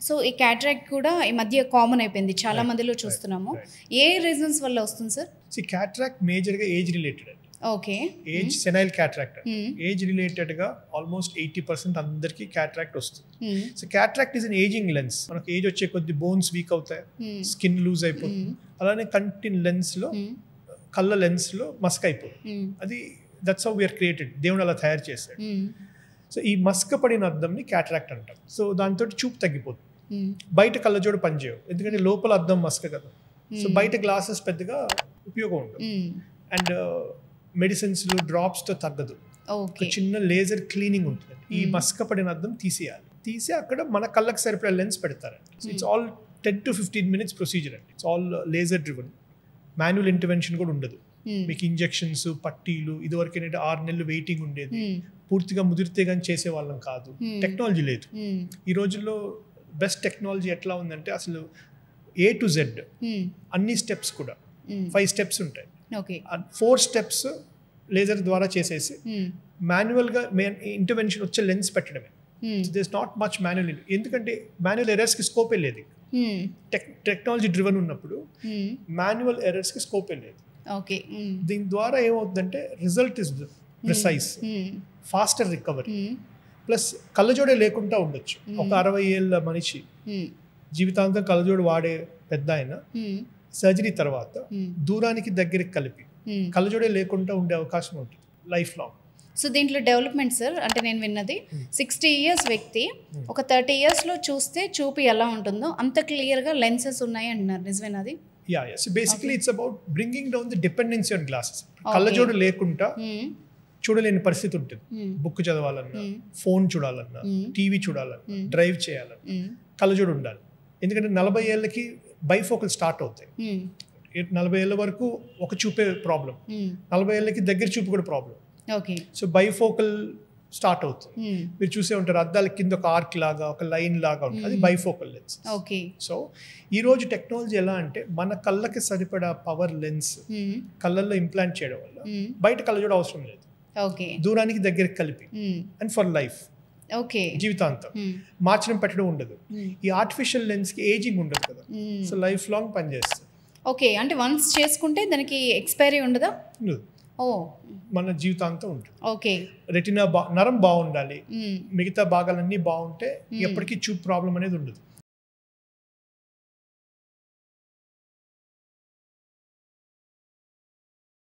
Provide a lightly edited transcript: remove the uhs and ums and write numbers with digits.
So ఈ cataract కూడా ఈ మధ్య కామన్ అయిపోయింది, చాలా మందిలో చూస్తున్నాము. ఏ రీజన్స్ వల్ల వస్తుంది సార్? క్యాట్రాక్ట్ మేజర్గా ఏజ్ రిలేటెడ్ అండి. Okay. Age senile cataract age రిలేటెడ్గా ఆల్మోస్ట్ 80% అందరికీ క్యాట్రాక్ట్ వస్తుంది. So cataract is an ageing lens. మనకు ఏజ్ వచ్చే కొద్ది బోన్స్ వీక్ అవుతాయి, స్కిన్ లూజ్ అయిపోతుంది. అలానే కంటిన్ లెన్స్లో కళ్ళ లెన్స్లో మస్క్ అయిపోతుంది. అది దట్స్ హౌ వీఆర్ క్రియేటెడ్. దేవుడు అలా తయారు చేశాడు. సో ఈ మస్క పడిన అద్దంని క్యాట్రాక్ట్ అంటాం. సో దాంతో చూపు తగ్గిపోతుంది. బయట కళ్ళజోడు పనిచేయవు, ఎందుకంటే లోపల అద్దం మస్క కదా. సో బయట గ్లాసెస్ పెద్దగా ఉపయోగం ఉండదు. అండ్ మెడిసిన్స్లో డ్రాప్స్తో తగ్గదు. ఒక చిన్న లేజర్ క్లీనింగ్ ఉంటుంది. ఈ మస్క పడిన అద్దం తీసి అక్కడ మన కళ్ళకి సరిపడే లెన్స్ పెడతారండి. So it's all 10 to 15 minutes procedure అండి. It's all laser driven. Manual intervention కూడా ఉండదు. మీకు ఇంజెక్షన్స్, పట్టీలు, ఇదివరకు ఏంటంటే 6 నెలలు వెయిటింగ్ ఉండేది. పూర్తిగా ముదిరితే కానీ చేసే వాళ్ళం కాదు. టెక్నాలజీ లేదు. ఈ రోజుల్లో బెస్ట్ టెక్నాలజీ ఎట్లా ఉందంటే అసలు A to Z అన్ని స్టెప్స్ కూడా 5 steps ఉంటాయి. 4 steps లేజర్ ద్వారా చేసేసి మాన్యువల్గా ఇంటర్వెన్షన్ వచ్చే లెన్స్ పెట్టడమే. దిస్ నాట్ మచ్ మాన్యువల్, ఎందుకంటే మాన్యువల్ ఎర్రర్స్కి స్కోపే లేదు. టెక్నాలజీ డ్రివన్ ఉన్నప్పుడు మాన్యువల్ ఎర్రర్స్కి స్కోపే లేదు. దీని ద్వారా ఏమవుతుందంటే result is precise, faster recovery, plus కళ్ళజోడే లేకుండా ఉండొచ్చు. ఒక 60 ఏళ్ళ మనిషి జీవితాంతం కళ్ళజోడు వాడే పెద్ద ఆయన సర్జరీ తర్వాత దూరానికి దగ్గరికి కలిపి కళ్ళజోడే లేకుండా ఉండే అవకాశం ఉంటుంది లైఫ్ లాంగ్. సో దీంట్లో డెవలప్మెంట్ సార్, అంటే నేను విన్నది 60 years వ్యక్తి ఒక 30 yearsలో చూస్తే చూపు ఎలా ఉంటుందో అంత క్లియర్గా లెన్సెస్ ఉన్నాయి అంటున్నారు, నిజమేనాది? So basically it's about bringing down the dependency on glasses. కళ్ళజోడు లేకుండా చూడలేని పరిస్థితి ఉంటుంది. బుక్ చదవాలన్నా, ఫోన్ చూడాలన్నా, టీవీ చూడాలన్నా, డ్రైవ్ చేయాలన్నా కళ్ళజోడు ఉండాలి. ఎందుకంటే 40 ఏళ్ళకి బైఫోకల్ స్టార్ట్ అవుతాయి. 40 ఏళ్ళ వరకు ఒక చూపే ప్రాబ్లం, 40 ఏళ్ళకి దగ్గర చూపు కూడా ప్రాబ్లం. సో బైఫోకల్ స్టార్ట్ అవుతుంది. మీరు చూసే ఉంటారు అద్దాల కింద ఒక ఆర్క్ లాగా, ఒక లైన్ లాగా ఉంటుంది, అది బైఫోకల్ లెన్స్. సో ఈ రోజు టెక్నాలజీ ఎలా అంటే మన కళ్ళకి సరిపడా పవర్ లెన్స్ కళ్ళల్లో ఇంప్లాంట్ చేయడం వల్ల బయట కళ్ళజోడు అవసరం లేదు. దూరానికి దగ్గరికి కలిపి అండ్ ఫర్ లైఫ్, జీవితాంతం మార్చడం పెట్టడం ఉండదు. ఈ ఆర్టిఫిషియల్ లెన్స్ కి ఏజింగ్ ఉండదు కదా, సో లైఫ్ లాంగ్ పనిచేస్తుంది. అంటే వన్స్ చేసుకుంటే దానికి ఎక్స్పైరీ ఉండదా? మన జీవితాంతం ఉంటుంది. రెటినా నరం బాగుండాలి, మిగతా భాగాలన్నీ బాగుంటే ఎప్పటికీ చూపు ప్రాబ్లం అనేది ఉండదు.